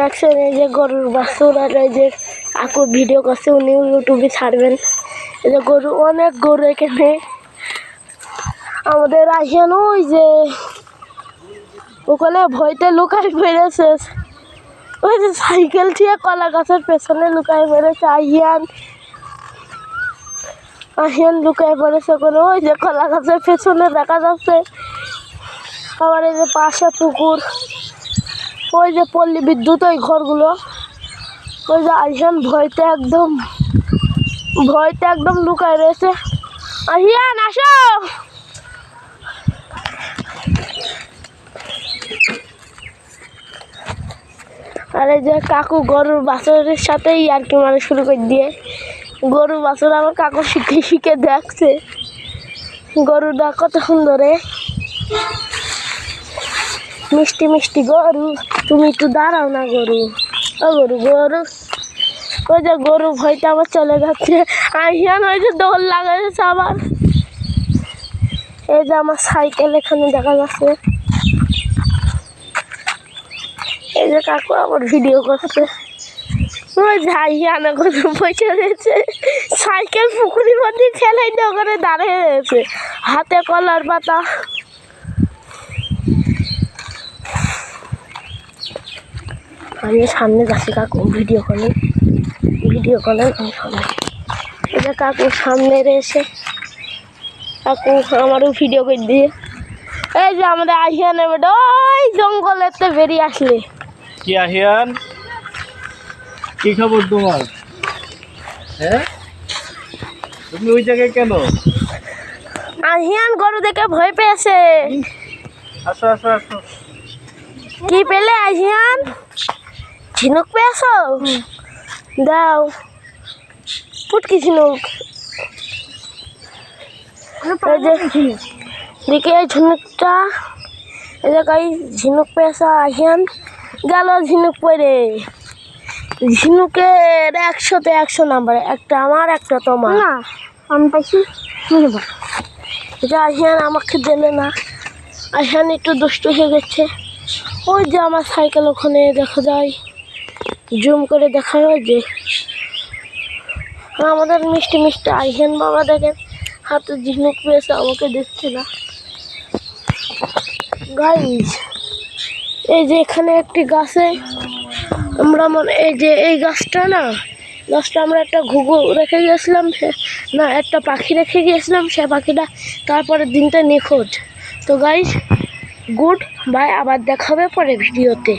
দেখছেন এই যে গরুর বাছুর, আর এই যে কাকু ভিডিও করছে, উনি ইউটিউবে ছাড়বেন। এই যে গরু, অনেক গরু এখানে আমাদের আসেন। ওই যে ওখানে ভয়তে লুকাই পড়েছে, ওই যে সাইকেল দিয়ে কলা গাছের পেছনে লুকাই পড়েছে। আহিয়ান লুকাই পড়েছে কোনো, ওই যে কলা গাছের পেছনে দেখা যাচ্ছে। আবার এই যে পাশে পুকুর, ওই যে পল্লী বিদ্যুৎ, ওই ঘরগুলো। ওই যে আহিয়ান ভয়তে একদম লুকায় রয়েছে। আহিয়ান আসো। আর এই যে কাকু গরুর বাছুরের সাথেই আর কি মানে শুরু করে দিয়ে, গরুর বাছুর আমার কাকু শিখে দেখছে গরুটা কত সুন্দর, মিষ্টি মিষ্টি গরু। তুমি একটু দাঁড়াও না গরু, ও গরু গরু। ওই যে গরু ভয়টা আবার চলে যাচ্ছে। আহিয়ান ওই যে দৌড় লাগাইছে আবার। এই যে আমার সাইকেল এখানে দেখা যাচ্ছে। এই যে কাকু আবার ভিডিও করছে। ওই যে আহিয়ান গরু বসে রয়েছে, সাইকেল পুকুরের মধ্যে ফেলাই দিয়ে ওখানে দাঁড়িয়ে রয়েছে, হাতে কলার পাতা। আমি সামনে যাচ্ছি, কাকু ভিডিও কলে আমি সামনে। এই যে কাকু সামনে এসে কাকু আমারও ভিডিও করে দিয়ে। এই যে আমাদের আহিয়ান বেটা ওই জঙ্গলেতে বেরিয়ে আসলে। কি আহিয়ান, কি খবর তোমার? হ্যাঁ, তুমি ওই জায়গায় কেন? আহিয়ান গরু দেখে ভয় পেয়েছে। আসো আসো আসো। কি পেলে আহিয়ান? ঝিনুক পেয়েছো? দাও ফুটকি ঝিনুক। দেখে ঝিনুকটা, এই জায়গায় ঝিনুক পেয়েছে আহিয়ান। গেল ঝিনুক পরে, ঝিনুকের 100-তে 100 নাম্বার, একটা আমার একটা তোমার। না আমি পাইছি, এটা আহিয়ান আমাকে দিলে না। আহিয়ান একটু দুষ্টু হয়ে গেছে। ওই যে আমার সাইকেল ওখানে দেখা যায়, জুম করে দেখা যায় যে আমাদের মিষ্টি মিষ্টি আহিয়ান বাবা দেখেন হাতে ঝিনুক পেয়েছে, আমাকে দিচ্ছে না। গাইজ এই যে এখানে একটি গাছে আমরা এই যে এই গাছটা আমরা একটা ঘুঘু রেখে গিয়েছিলাম, না একটা পাখি রেখে গিয়েছিলাম, সে পাখিটা তারপরের দিনটা নিখোঁজ। তো গাইজ গুড বাই, আবার দেখা হবে পরে ভিডিওতে।